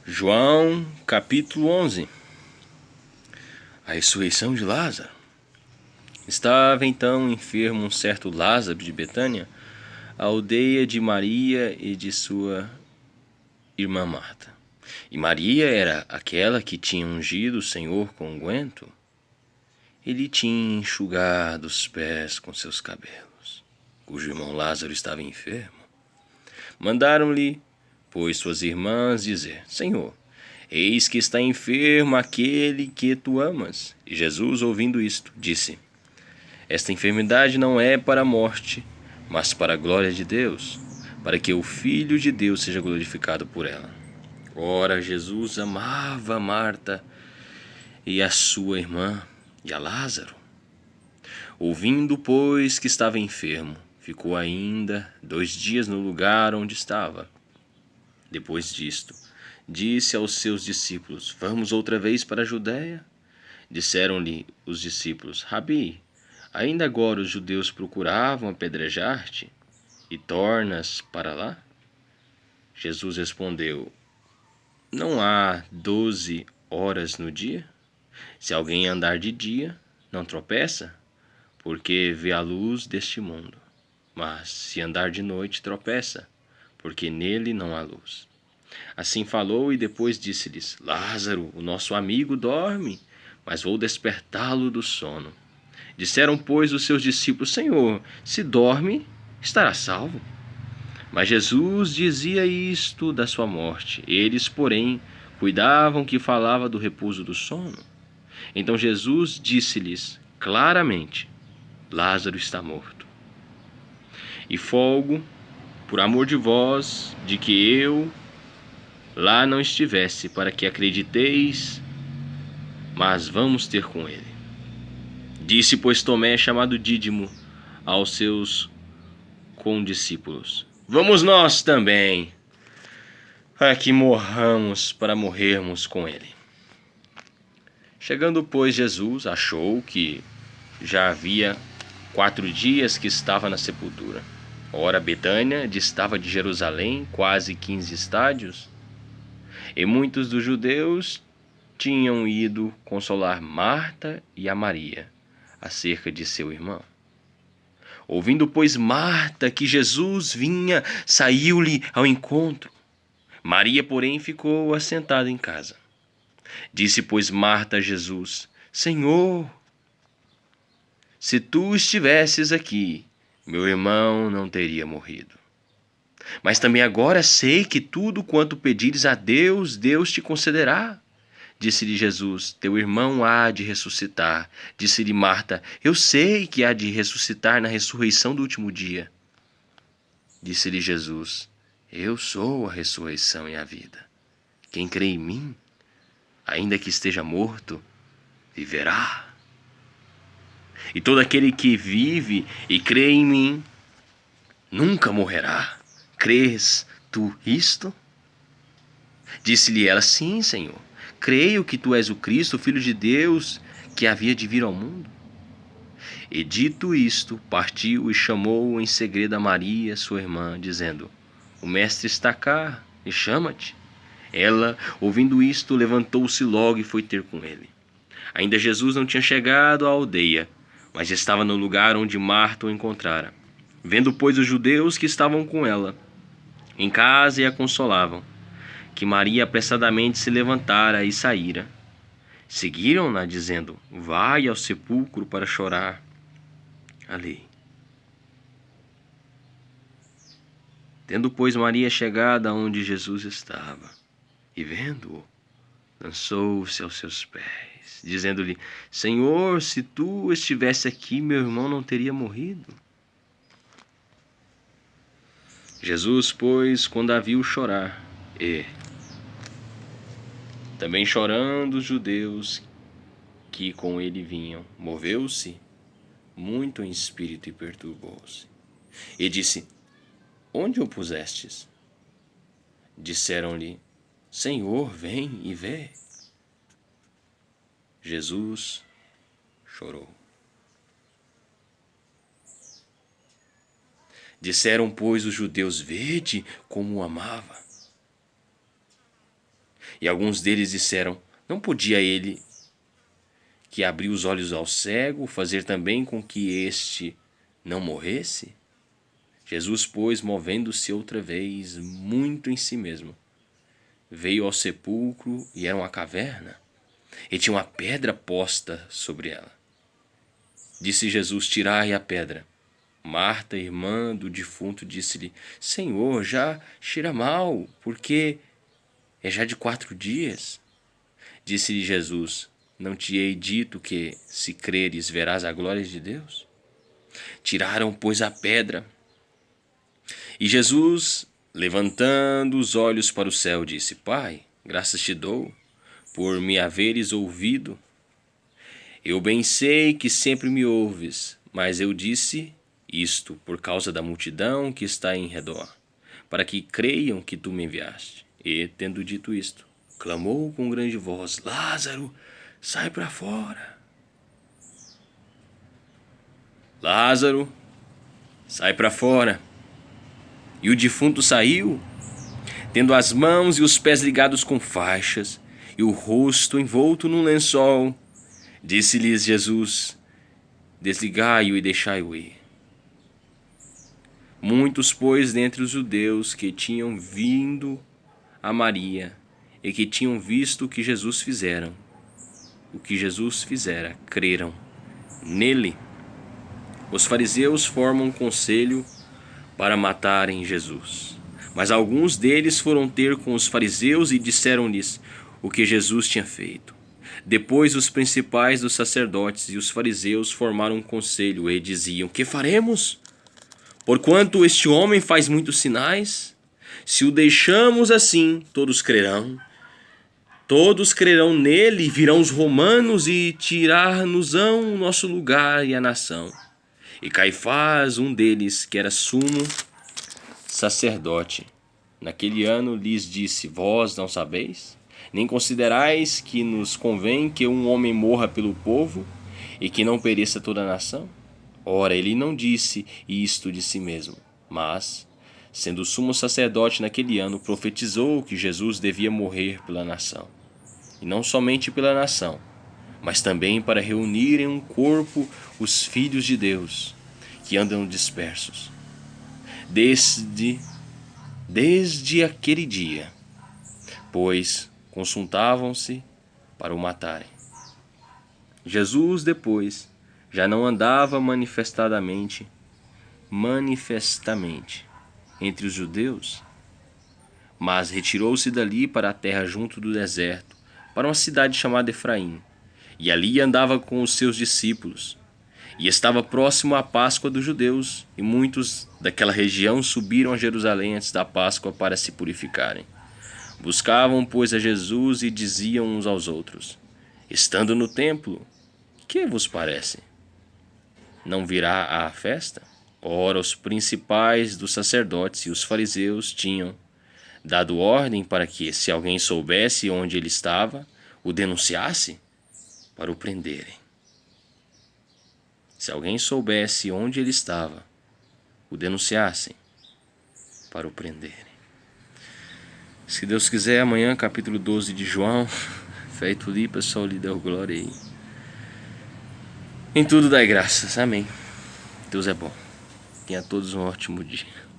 João, capítulo 11. A ressurreição de Lázaro. Estava então enfermo um certo Lázaro de Betânia, a aldeia de Maria e de sua irmã Marta. E Maria era aquela que tinha ungido o Senhor com unguento. Ele tinha enxugado os pés com seus cabelos, cujo irmão Lázaro estava enfermo. Mandaram-lhe, pois, suas irmãs dizer: Senhor, eis que está enfermo aquele que tu amas. E Jesus, ouvindo isto, disse: Esta enfermidade não é para a morte, mas para a glória de Deus, para que o Filho de Deus seja glorificado por ela. Ora, Jesus amava Marta e a sua irmã e a Lázaro. Ouvindo, pois, que estava enfermo, ficou ainda 2 dias no lugar onde estava. Depois disto, disse aos seus discípulos: Vamos outra vez para a Judéia? Disseram-lhe os discípulos: Rabi, ainda agora os judeus procuravam apedrejar-te, e tornas para lá? Jesus respondeu: Não há 12 horas no dia? Se alguém andar de dia, não tropeça, porque vê a luz deste mundo. Mas se andar de noite, tropeça, porque nele não há luz. Assim falou e depois disse-lhes: Lázaro, o nosso amigo, dorme, mas vou despertá-lo do sono. Disseram, pois, os seus discípulos: Senhor, se dorme, estará salvo. Mas Jesus dizia isto da sua morte. Eles, porém, cuidavam que falava do repouso do sono. Então Jesus disse-lhes claramente: Lázaro está morto. E folgo, por amor de vós, de que eu lá não estivesse, para que acrediteis, mas vamos ter com ele. Disse, pois, Tomé, chamado Dídimo, aos seus condiscípulos: Vamos nós também, para que morramos, para morrermos com ele. Chegando, pois, Jesus achou que já havia 4 dias que estava na sepultura. Ora, Betânia distava de Jerusalém quase 15 estádios, e muitos dos judeus tinham ido consolar Marta e a Maria acerca de seu irmão. Ouvindo, pois, Marta que Jesus vinha, saiu-lhe ao encontro. Maria, porém, ficou assentada em casa. Disse, pois, Marta a Jesus: Senhor, se tu estivesses aqui, meu irmão não teria morrido. Mas também agora sei que tudo quanto pedires a Deus, Deus te concederá. Disse-lhe Jesus: Teu irmão há de ressuscitar. Disse-lhe Marta: Eu sei que há de ressuscitar na ressurreição do último dia. Disse-lhe Jesus: Eu sou a ressurreição e a vida. Quem crê em mim, ainda que esteja morto, viverá. E todo aquele que vive e crê em mim, nunca morrerá. Crês tu isto? Disse-lhe ela: Sim, Senhor. Creio que tu és o Cristo, o Filho de Deus, que havia de vir ao mundo. E dito isto, partiu e chamou em segredo a Maria, sua irmã, dizendo: O mestre está cá e chama-te. Ela, ouvindo isto, levantou-se logo e foi ter com ele. Ainda Jesus não tinha chegado à aldeia, mas estava no lugar onde Marta o encontrara. Vendo, pois, os judeus que estavam com ela em casa e a consolavam, que Maria apressadamente se levantara e saíra, seguiram-na, dizendo: Vai ao sepulcro para chorar ali. Tendo, pois, Maria chegado aonde Jesus estava, e vendo-o, lançou-se aos seus pés, dizendo-lhe: Senhor, se tu estivesse aqui, meu irmão não teria morrido. Jesus, pois, quando a viu chorar, e também chorando os judeus que com ele vinham, moveu-se muito em espírito e perturbou-se. E disse: Onde o pusestes? Disseram-lhe: Senhor, vem e vê. Jesus chorou. Disseram, pois, os judeus: Vede como o amava. E alguns deles disseram: não podia ele, que abriu os olhos ao cego, fazer também com que este não morresse? Jesus, pois, movendo-se outra vez, muito em si mesmo, veio ao sepulcro, e era uma caverna, e tinha uma pedra posta sobre ela. Disse Jesus: tirai a pedra. Marta, irmã do defunto, disse-lhe: Senhor, já cheira mal, porque é já de 4 dias. Disse-lhe Jesus: não te hei dito que, se creres, verás a glória de Deus? Tiraram, pois, a pedra. E Jesus, levantando os olhos para o céu, disse: Pai, graças te dou por me haveres ouvido. Eu bem sei que sempre me ouves, mas eu disse isto por causa da multidão que está em redor, para que creiam que tu me enviaste. E, tendo dito isto, clamou com grande voz: Lázaro, sai para fora. Lázaro, sai para fora. E o defunto saiu, tendo as mãos e os pés ligados com faixas, e o rosto envolto num lençol. Disse-lhes Jesus: desligai-o e deixai-o ir. Muitos, pois, dentre os judeus que tinham vindo a Maria e que tinham visto o que Jesus fizera, creram nele. Os fariseus formam um conselho para matarem Jesus. Mas alguns deles foram ter com os fariseus e disseram-lhes o que Jesus tinha feito. Depois os principais dos sacerdotes e os fariseus formaram um conselho e diziam: que faremos? Porquanto este homem faz muitos sinais, se o deixamos assim, todos crerão. Todos crerão nele, e virão os romanos e tirar-nos-ão o nosso lugar e a nação. E Caifás, um deles, que era sumo sacerdote, naquele ano lhes disse: vós não sabeis? Nem considerais que nos convém que um homem morra pelo povo e que não pereça toda a nação? Ora, ele não disse isto de si mesmo, mas, sendo sumo sacerdote naquele ano, profetizou que Jesus devia morrer pela nação. E não somente pela nação, mas também para reunir em um corpo os filhos de Deus, que andam dispersos. Desde aquele dia, pois consultavam-se para o matarem. Jesus, depois, já não andava manifestamente entre os judeus, mas retirou-se dali para a terra junto do deserto, para uma cidade chamada Efraim, e ali andava com os seus discípulos. E estava próximo à Páscoa dos judeus, e muitos daquela região subiram a Jerusalém antes da Páscoa para se purificarem. Buscavam, pois, a Jesus e diziam uns aos outros: estando no templo, que vos parece? Não virá à festa? Ora, os principais dos sacerdotes e os fariseus tinham dado ordem para que, se alguém soubesse onde ele estava, o denunciasse para o prenderem. Se alguém soubesse onde ele estava, o denunciassem para o prenderem. Se Deus quiser, amanhã, capítulo 12 de João, feito ali, pessoal, lhe deu glória aí. Em tudo dai graças, amém. Deus é bom. Tenha todos um ótimo dia.